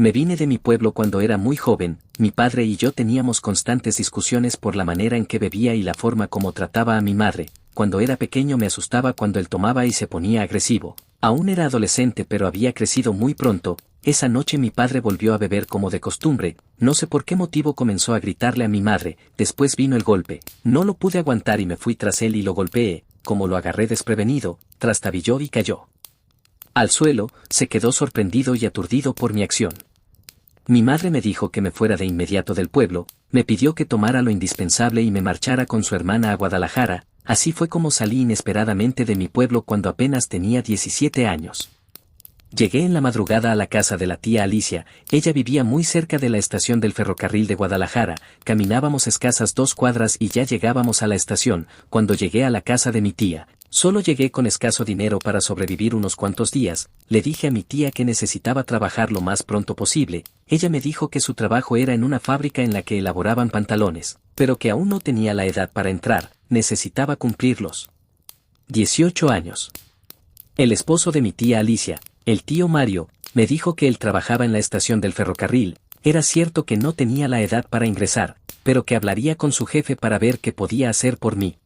Me vine de mi pueblo cuando era muy joven, mi padre y yo teníamos constantes discusiones por la manera en que bebía y la forma como trataba a mi madre. Cuando era pequeño me asustaba cuando él tomaba y se ponía agresivo. Aún era adolescente pero había crecido muy pronto. Esa noche mi padre volvió a beber como de costumbre, no sé por qué motivo comenzó a gritarle a mi madre, después vino el golpe. No lo pude aguantar y me fui tras él y lo golpeé, como lo agarré desprevenido, trastabilló y cayó al suelo, se quedó sorprendido y aturdido por mi acción. Mi madre me dijo que me fuera de inmediato del pueblo, me pidió que tomara lo indispensable y me marchara con su hermana a Guadalajara. Así fue como salí inesperadamente de mi pueblo cuando apenas tenía 17 años. Llegué en la madrugada a la casa de la tía Alicia, ella vivía muy cerca de la estación del ferrocarril de Guadalajara, caminábamos escasas 2 cuadras y ya llegábamos a la estación. Cuando llegué a la casa de mi tía, solo llegué con escaso dinero para sobrevivir unos cuantos días. Le dije a mi tía que necesitaba trabajar lo más pronto posible. Ella me dijo que su trabajo era en una fábrica en la que elaboraban pantalones, pero que aún no tenía la edad para entrar, necesitaba cumplirlos 18 años. El esposo de mi tía Alicia, el tío Mario, me dijo que él trabajaba en la estación del ferrocarril. Era cierto que no tenía la edad para ingresar, pero que hablaría con su jefe para ver qué podía hacer por mí.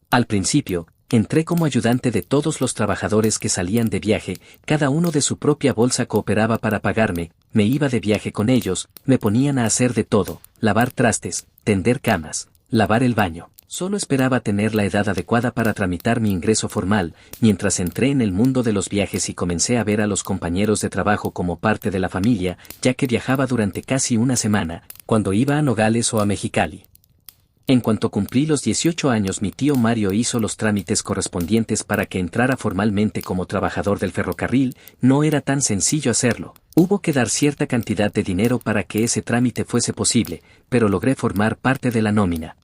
Al principio, entré como ayudante de todos los trabajadores que salían de viaje, cada uno de su propia bolsa cooperaba para pagarme, me iba de viaje con ellos, me ponían a hacer de todo, lavar trastes, tender camas, lavar el baño. Solo esperaba tener la edad adecuada para tramitar mi ingreso formal, mientras entré en el mundo de los viajes y comencé a ver a los compañeros de trabajo como parte de la familia, ya que viajaba durante casi una semana, cuando iba a Nogales o a Mexicali. En cuanto cumplí los 18 años mi tío Mario hizo los trámites correspondientes para que entrara formalmente como trabajador del ferrocarril. No era tan sencillo hacerlo, hubo que dar cierta cantidad de dinero para que ese trámite fuese posible, pero logré formar parte de la nómina.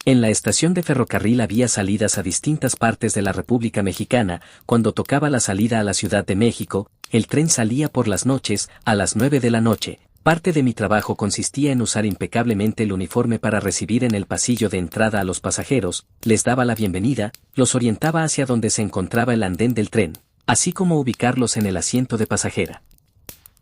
En la estación de ferrocarril había salidas a distintas partes de la República Mexicana. Cuando tocaba la salida a la Ciudad de México, el tren salía por las noches, a las 9 de la noche. Parte de mi trabajo consistía en usar impecablemente el uniforme para recibir en el pasillo de entrada a los pasajeros, les daba la bienvenida, los orientaba hacia donde se encontraba el andén del tren, así como ubicarlos en el asiento de pasajera.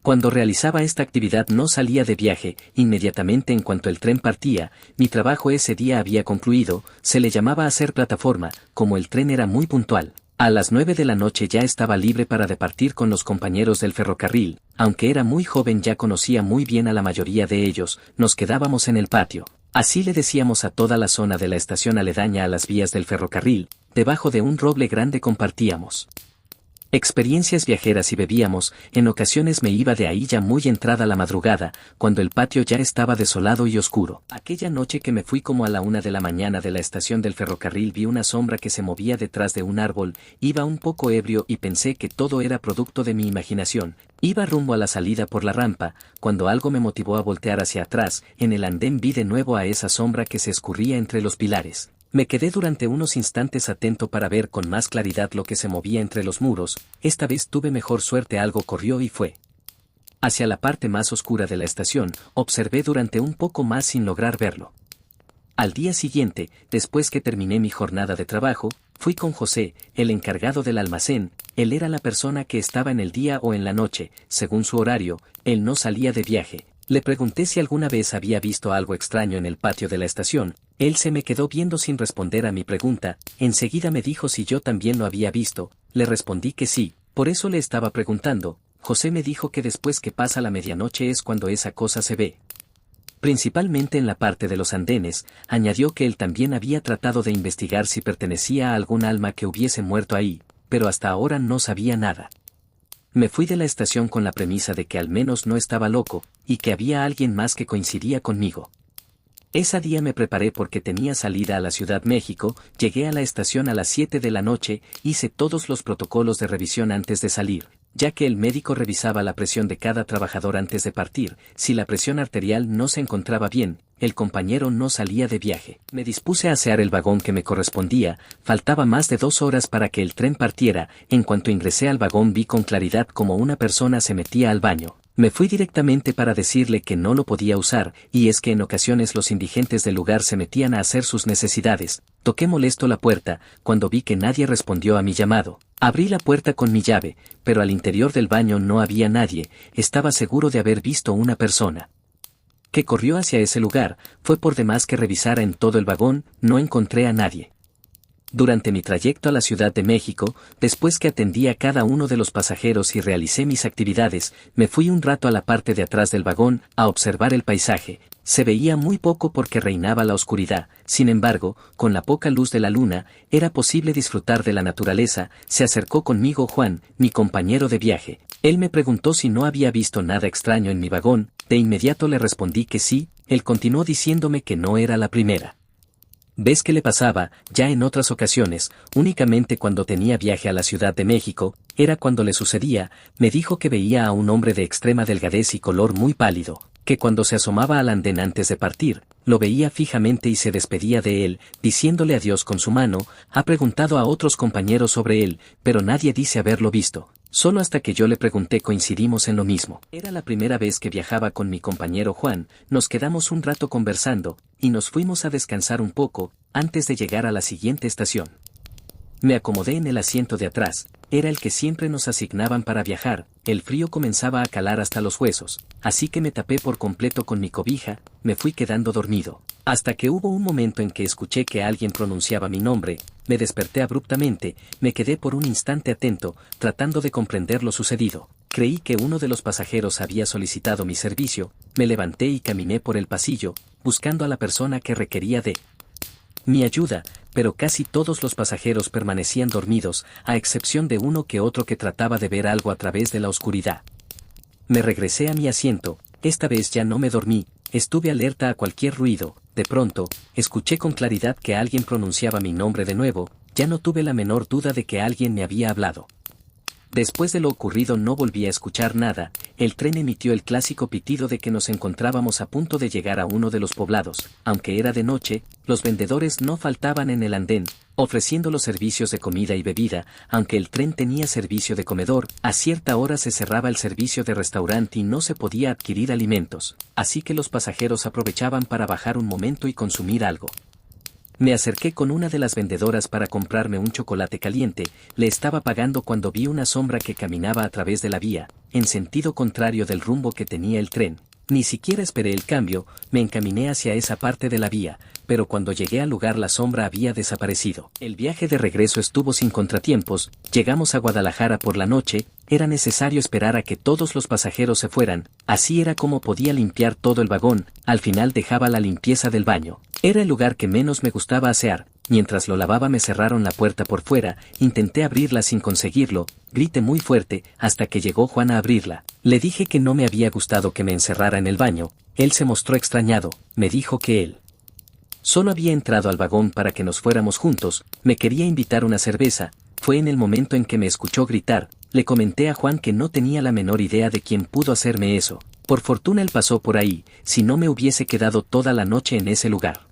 Cuando realizaba esta actividad no salía de viaje, inmediatamente en cuanto el tren partía, mi trabajo ese día había concluido, se le llamaba hacer plataforma, como el tren era muy puntual. A las 9 de la noche ya estaba libre para departir con los compañeros del ferrocarril, aunque era muy joven ya conocía muy bien a la mayoría de ellos, nos quedábamos en el patio. Así le decíamos a toda la zona de la estación aledaña a las vías del ferrocarril, debajo de un roble grande compartíamos experiencias viajeras y bebíamos. En ocasiones me iba de ahí ya muy entrada la madrugada, cuando el patio ya estaba desolado y oscuro. Aquella noche que me fui como a la 1 de la mañana de la estación del ferrocarril vi una sombra que se movía detrás de un árbol, iba un poco ebrio y pensé que todo era producto de mi imaginación. Iba rumbo a la salida por la rampa, cuando algo me motivó a voltear hacia atrás. En el andén vi de nuevo a esa sombra que se escurría entre los pilares. Me quedé durante unos instantes atento para ver con más claridad lo que se movía entre los muros. Esta vez tuve mejor suerte, algo corrió y fue hacia la parte más oscura de la estación. Observé durante un poco más sin lograr verlo. Al día siguiente, después que terminé mi jornada de trabajo, fui con José, el encargado del almacén. Él era la persona que estaba en el día o en la noche, según su horario. Él no salía de viaje. Le pregunté si alguna vez había visto algo extraño en el patio de la estación. Él se me quedó viendo sin responder a mi pregunta. Enseguida me dijo si yo también lo había visto. Le respondí que sí, por eso le estaba preguntando. José me dijo que después que pasa la medianoche es cuando esa cosa se ve, principalmente en la parte de los andenes. Añadió que él también había tratado de investigar si pertenecía a algún alma que hubiese muerto ahí, pero hasta ahora no sabía nada. Me fui de la estación con la premisa de que al menos no estaba loco, y que había alguien más que coincidía conmigo. Ese día me preparé porque tenía salida a la Ciudad de México. Llegué a la estación a las 7 de la noche, hice todos los protocolos de revisión antes de salir, ya que el médico revisaba la presión de cada trabajador antes de partir. Si la presión arterial no se encontraba bien, el compañero no salía de viaje. Me dispuse a asear el vagón que me correspondía. Faltaba más de 2 horas para que el tren partiera. En cuanto ingresé al vagón vi con claridad cómo una persona se metía al baño. Me fui directamente para decirle que no lo podía usar, y es que en ocasiones los indigentes del lugar se metían a hacer sus necesidades. Toqué molesto la puerta. Cuando vi que nadie respondió a mi llamado, Abrí la puerta con mi llave, pero al interior del baño no había nadie, estaba seguro de haber visto una persona que corrió hacia ese lugar. Fue por demás que revisara en todo el vagón, no encontré a nadie. Durante mi trayecto a la Ciudad de México, después que atendí a cada uno de los pasajeros y realicé mis actividades, me fui un rato a la parte de atrás del vagón, a observar el paisaje. Se veía muy poco porque reinaba la oscuridad, sin embargo, con la poca luz de la luna, era posible disfrutar de la naturaleza. Se acercó conmigo Juan, mi compañero de viaje. Él me preguntó si no había visto nada extraño en mi vagón, de inmediato le respondí que sí. Él continuó diciéndome que no era la primera ¿ves qué le pasaba? Ya en otras ocasiones, únicamente cuando tenía viaje a la Ciudad de México, era cuando le sucedía. Me dijo que veía a un hombre de extrema delgadez y color muy pálido, que cuando se asomaba al andén antes de partir, lo veía fijamente y se despedía de él, diciéndole adiós con su mano. Ha preguntado a otros compañeros sobre él, pero nadie dice haberlo visto. Solo hasta que yo le pregunté coincidimos en lo mismo. Era la primera vez que viajaba con mi compañero Juan, nos quedamos un rato conversando, y nos fuimos a descansar un poco, antes de llegar a la siguiente estación. Me acomodé en el asiento de atrás, era el que siempre nos asignaban para viajar. El frío comenzaba a calar hasta los huesos, así que me tapé por completo con mi cobija, me fui quedando dormido. Hasta que hubo un momento en que escuché que alguien pronunciaba mi nombre, me desperté abruptamente, me quedé por un instante atento, tratando de comprender lo sucedido. Creí que uno de los pasajeros había solicitado mi servicio, me levanté y caminé por el pasillo, buscando a la persona que requería de mi ayuda, pero casi todos los pasajeros permanecían dormidos, a excepción de uno que otro que trataba de ver algo a través de la oscuridad. Me regresé a mi asiento, esta vez ya no me dormí, estuve alerta a cualquier ruido. De pronto, escuché con claridad que alguien pronunciaba mi nombre de nuevo, ya no tuve la menor duda de que alguien me había hablado. Después de lo ocurrido no volví a escuchar nada. El tren emitió el clásico pitido de que nos encontrábamos a punto de llegar a uno de los poblados. Aunque era de noche, los vendedores no faltaban en el andén, ofreciendo los servicios de comida y bebida. Aunque el tren tenía servicio de comedor, a cierta hora se cerraba el servicio de restaurante y no se podía adquirir alimentos, así que los pasajeros aprovechaban para bajar un momento y consumir algo. Me acerqué con una de las vendedoras para comprarme un chocolate caliente. Le estaba pagando cuando vi una sombra que caminaba a través de la vía, en sentido contrario del rumbo que tenía el tren. Ni siquiera esperé el cambio, me encaminé hacia esa parte de la vía, pero cuando llegué al lugar la sombra había desaparecido. El viaje de regreso estuvo sin contratiempos, llegamos a Guadalajara por la noche, era necesario esperar a que todos los pasajeros se fueran, así era como podía limpiar todo el vagón. Al final dejaba la limpieza del baño. Era el lugar que menos me gustaba asear. Mientras lo lavaba me cerraron la puerta por fuera, intenté abrirla sin conseguirlo, grité muy fuerte, hasta que llegó Juan a abrirla. Le dije que no me había gustado que me encerrara en el baño. Él se mostró extrañado, me dijo que él solo había entrado al vagón para que nos fuéramos juntos, me quería invitar una cerveza. Fue en el momento en que me escuchó gritar. Le comenté a Juan que no tenía la menor idea de quién pudo hacerme eso. Por fortuna él pasó por ahí, si no me hubiese quedado toda la noche en ese lugar.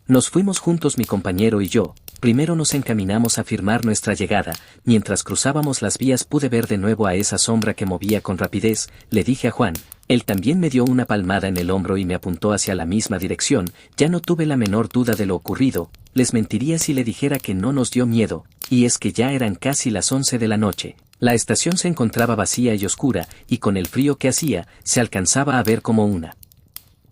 Nos fuimos juntos mi compañero y yo. Primero nos encaminamos a firmar nuestra llegada. Mientras cruzábamos las vías pude ver de nuevo a esa sombra que movía con rapidez. Le dije a Juan. Él también me dio una palmada en el hombro y me apuntó hacia la misma dirección. Ya no tuve la menor duda de lo ocurrido. Les mentiría si le dijera que no nos dio miedo, y es que ya eran casi las 11 de la noche. La estación se encontraba vacía y oscura, y con el frío que hacía, se alcanzaba a ver como una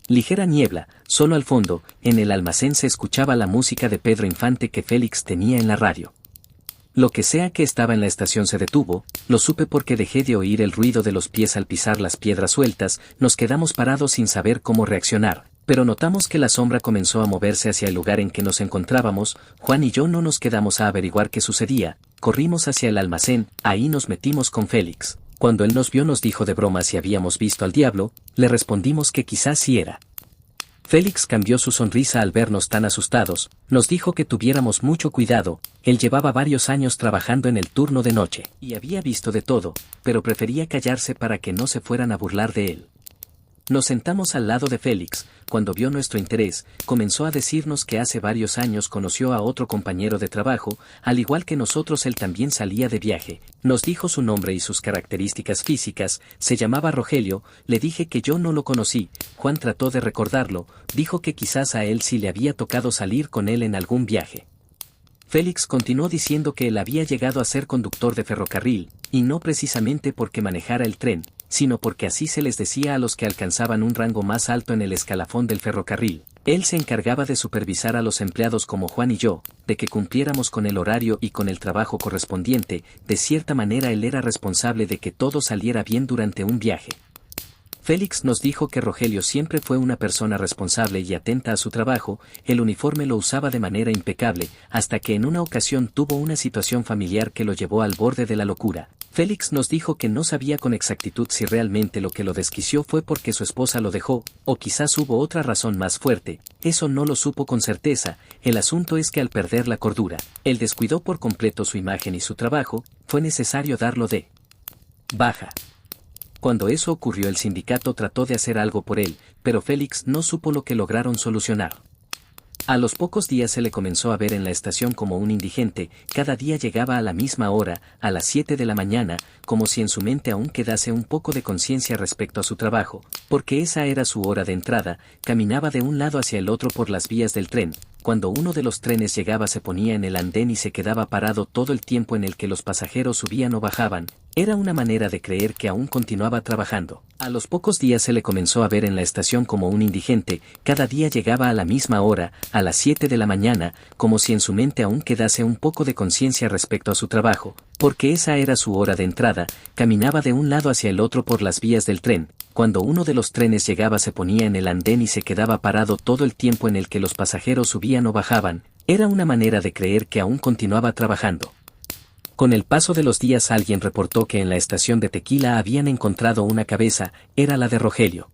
ligera niebla. Solo al fondo, en el almacén se escuchaba la música de Pedro Infante que Félix tenía en la radio. Lo que sea que estaba en la estación se detuvo, lo supe porque dejé de oír el ruido de los pies al pisar las piedras sueltas. Nos quedamos parados sin saber cómo reaccionar, pero notamos que la sombra comenzó a moverse hacia el lugar en que nos encontrábamos. Juan y yo no nos quedamos a averiguar qué sucedía, corrimos hacia el almacén, ahí nos metimos con Félix. Cuando él nos vio nos dijo de broma si habíamos visto al diablo, le respondimos que quizás sí era. Félix cambió su sonrisa al vernos tan asustados, nos dijo que tuviéramos mucho cuidado. Él llevaba varios años trabajando en el turno de noche, y había visto de todo, pero prefería callarse para que no se fueran a burlar de él. Nos sentamos al lado de Félix. Cuando vio nuestro interés, comenzó a decirnos que hace varios años conoció a otro compañero de trabajo, al igual que nosotros él también salía de viaje. Nos dijo su nombre y sus características físicas, se llamaba Rogelio. Le dije que yo no lo conocí. Juan trató de recordarlo, dijo que quizás a él sí le había tocado salir con él en algún viaje. Félix continuó diciendo que él había llegado a ser conductor de ferrocarril, y no precisamente porque manejara el tren, sino porque así se les decía a los que alcanzaban un rango más alto en el escalafón del ferrocarril. Él se encargaba de supervisar a los empleados como Juan y yo, de que cumpliéramos con el horario y con el trabajo correspondiente. De cierta manera él era responsable de que todo saliera bien durante un viaje. Félix nos dijo que Rogelio siempre fue una persona responsable y atenta a su trabajo, el uniforme lo usaba de manera impecable, hasta que en una ocasión tuvo una situación familiar que lo llevó al borde de la locura. Félix nos dijo que no sabía con exactitud si realmente lo que lo desquició fue porque su esposa lo dejó, o quizás hubo otra razón más fuerte. Eso no lo supo con certeza. El asunto es que al perder la cordura, él descuidó por completo su imagen y su trabajo, fue necesario darlo de baja. Cuando eso ocurrió, el sindicato trató de hacer algo por él, pero Félix no supo lo que lograron solucionar. A los pocos días se le comenzó a ver en la estación como un indigente. Cada día llegaba a la misma hora, a las 7 de la mañana, como si en su mente aún quedase un poco de conciencia respecto a su trabajo, porque esa era su hora de entrada. Caminaba de un lado hacia el otro por las vías del tren. Cuando uno de los trenes llegaba se ponía en el andén y se quedaba parado todo el tiempo en el que los pasajeros subían o bajaban. Era una manera de creer que aún continuaba trabajando. A los pocos días se le comenzó a ver en la estación como un indigente. Cada día llegaba a la misma hora, a las 7 de la mañana, como si en su mente aún quedase un poco de conciencia respecto a su trabajo, porque esa era su hora de entrada. Caminaba de un lado hacia el otro por las vías del tren. Cuando uno de los trenes llegaba se ponía en el andén y se quedaba parado todo el tiempo en el que los pasajeros subían o bajaban. Era una manera de creer que aún continuaba trabajando. Con el paso de los días alguien reportó que en la estación de Tequila habían encontrado una cabeza. Era la de Rogelio.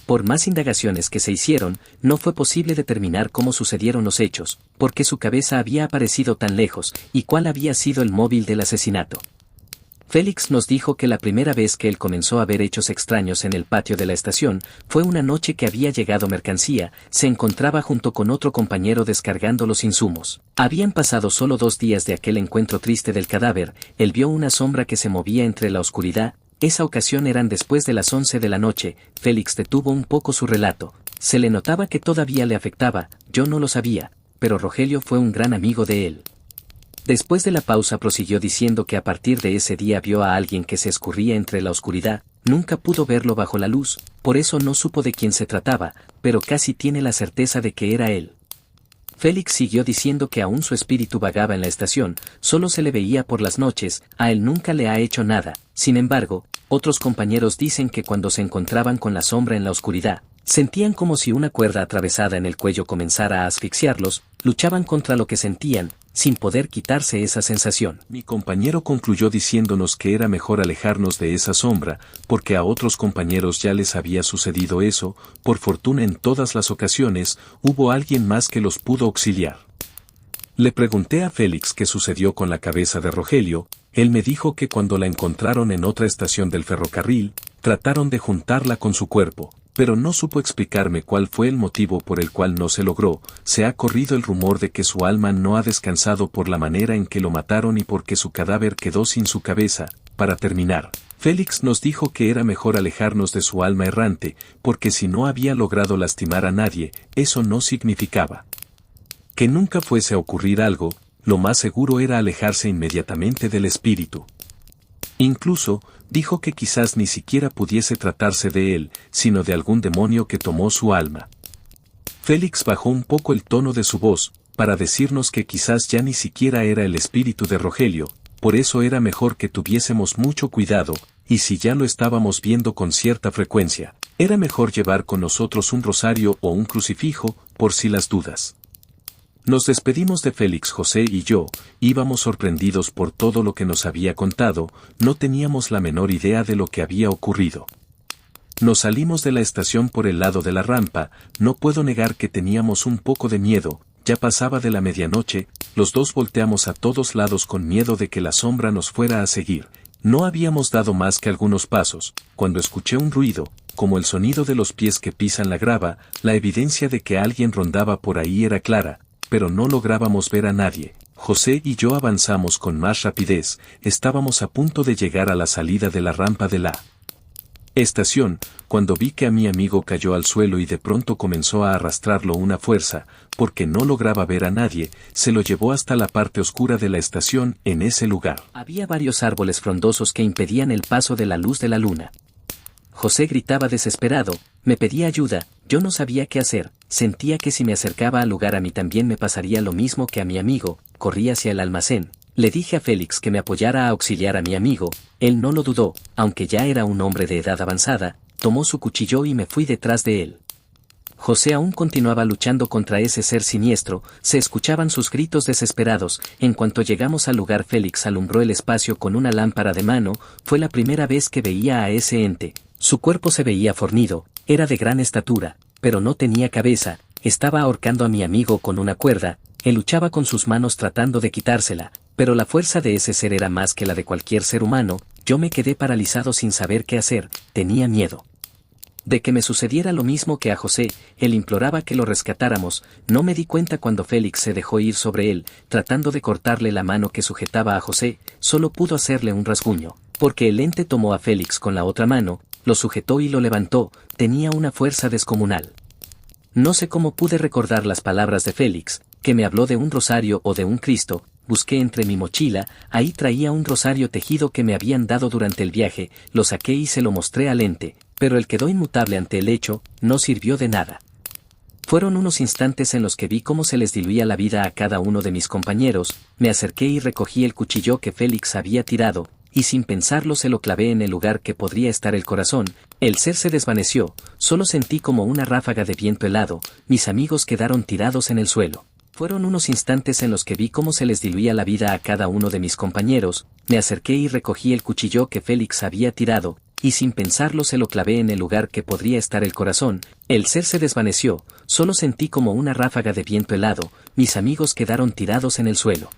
Por más indagaciones que se hicieron, no fue posible determinar cómo sucedieron los hechos, porque su cabeza había aparecido tan lejos, y cuál había sido el móvil del asesinato. Félix nos dijo que la primera vez que él comenzó a ver hechos extraños en el patio de la estación, fue una noche que había llegado mercancía. Se encontraba junto con otro compañero descargando los insumos. Habían pasado solo 2 días de aquel encuentro triste del cadáver. Él vio una sombra que se movía entre la oscuridad. Esa ocasión eran después de las 11 de la noche. Félix detuvo un poco su relato. Se le notaba que todavía le afectaba. Yo no lo sabía, pero Rogelio fue un gran amigo de él. Después de la pausa prosiguió diciendo que a partir de ese día vio a alguien que se escurría entre la oscuridad. Nunca pudo verlo bajo la luz, por eso no supo de quién se trataba, pero casi tiene la certeza de que era él. Félix siguió diciendo que aún su espíritu vagaba en la estación, solo se le veía por las noches. A él nunca le ha hecho nada. Sin embargo, otros compañeros dicen que cuando se encontraban con la sombra en la oscuridad, sentían como si una cuerda atravesada en el cuello comenzara a asfixiarlos. Luchaban contra lo que sentían, sin poder quitarse esa sensación. Mi compañero concluyó diciéndonos que era mejor alejarnos de esa sombra, porque a otros compañeros ya les había sucedido eso. Por fortuna en todas las ocasiones, hubo alguien más que los pudo auxiliar. Le pregunté a Félix qué sucedió con la cabeza de Rogelio. Él me dijo que cuando la encontraron en otra estación del ferrocarril, trataron de juntarla con su cuerpo, pero no supo explicarme cuál fue el motivo por el cual no se logró. Se ha corrido el rumor de que su alma no ha descansado por la manera en que lo mataron y porque su cadáver quedó sin su cabeza. Para terminar, Félix nos dijo que era mejor alejarnos de su alma errante, porque si no había logrado lastimar a nadie, eso no significaba que nunca fuese a ocurrir algo. Lo más seguro era alejarse inmediatamente del espíritu. Incluso, dijo que quizás ni siquiera pudiese tratarse de él, sino de algún demonio que tomó su alma. Félix bajó un poco el tono de su voz, para decirnos que quizás ya ni siquiera era el espíritu de Rogelio, por eso era mejor que tuviésemos mucho cuidado, y si ya lo estábamos viendo con cierta frecuencia, era mejor llevar con nosotros un rosario o un crucifijo, por si las dudas. Nos despedimos de Félix. José y yo íbamos sorprendidos por todo lo que nos había contado. No teníamos la menor idea de lo que había ocurrido. Nos salimos de la estación por el lado de la rampa. No puedo negar que teníamos un poco de miedo. Ya pasaba de la medianoche. Los dos volteamos a todos lados con miedo de que la sombra nos fuera a seguir. No habíamos dado más que algunos pasos, cuando escuché un ruido, como el sonido de los pies que pisan la grava. La evidencia de que alguien rondaba por ahí era clara, pero no lográbamos ver a nadie. José y yo avanzamos con más rapidez. Estábamos a punto de llegar a la salida de la rampa de la Estación, cuando vi que a mi amigo cayó al suelo y de pronto comenzó a arrastrarlo una fuerza, porque no lograba ver a nadie, se lo llevó hasta la parte oscura de la estación. En ese lugar había varios árboles frondosos que impedían el paso de la luz de la luna. José gritaba desesperado, me pedía ayuda, yo no sabía qué hacer, sentía que si me acercaba al lugar a mí también me pasaría lo mismo que a mi amigo. Corrí hacia el almacén. Le dije a Félix que me apoyara a auxiliar a mi amigo, él no lo dudó, aunque ya era un hombre de edad avanzada, tomó su cuchillo y me fui detrás de él. José aún continuaba luchando contra ese ser siniestro, se escuchaban sus gritos desesperados. En cuanto llegamos al lugar, Félix alumbró el espacio con una lámpara de mano. Fue la primera vez que veía a ese ente. Su cuerpo se veía fornido, era de gran estatura, pero no tenía cabeza, estaba ahorcando a mi amigo con una cuerda. Él luchaba con sus manos tratando de quitársela, pero la fuerza de ese ser era más que la de cualquier ser humano. Yo me quedé paralizado sin saber qué hacer, tenía miedo de que me sucediera lo mismo que a José. Él imploraba que lo rescatáramos. No me di cuenta cuando Félix se dejó ir sobre él, tratando de cortarle la mano que sujetaba a José. Solo pudo hacerle un rasguño, porque el ente tomó a Félix con la otra mano, lo sujetó y lo levantó. Tenía una fuerza descomunal. No sé cómo pude recordar las palabras de Félix, que me habló de un rosario o de un Cristo. Busqué entre mi mochila, ahí traía un rosario tejido que me habían dado durante el viaje, lo saqué y se lo mostré al ente, pero él quedó inmutable ante el hecho, no sirvió de nada. Fueron unos instantes en los que vi cómo se les diluía la vida a cada uno de mis compañeros. Me acerqué y recogí el cuchillo que Félix había tirado, y sin pensarlo se lo clavé en el lugar que podría estar el corazón. El ser se desvaneció, solo sentí como una ráfaga de viento helado. Mis amigos quedaron tirados en el suelo. Fueron unos instantes en los que vi cómo se les diluía la vida a cada uno de mis compañeros. Me acerqué y recogí el cuchillo que Félix había tirado, y sin pensarlo se lo clavé en el lugar que podría estar el corazón. El ser se desvaneció, solo sentí como una ráfaga de viento helado. Mis amigos quedaron tirados en el suelo.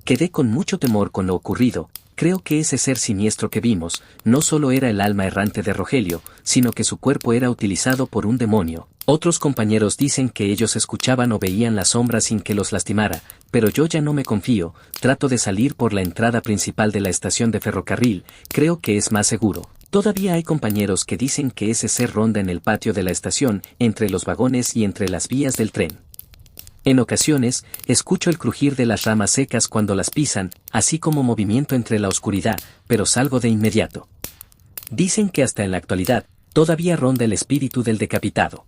Quedé con mucho temor con lo ocurrido. Creo que ese ser siniestro que vimos, no solo era el alma errante de Rogelio, sino que su cuerpo era utilizado por un demonio. Otros compañeros dicen que ellos escuchaban o veían la sombra sin que los lastimara, pero yo ya no me confío. Trato de salir por la entrada principal de la estación de ferrocarril, creo que es más seguro. Todavía hay compañeros que dicen que ese ser ronda en el patio de la estación, entre los vagones y entre las vías del tren. En ocasiones, escucho el crujir de las ramas secas cuando las pisan, así como movimiento entre la oscuridad, pero salgo de inmediato. Dicen que hasta en la actualidad, todavía ronda el espíritu del decapitado.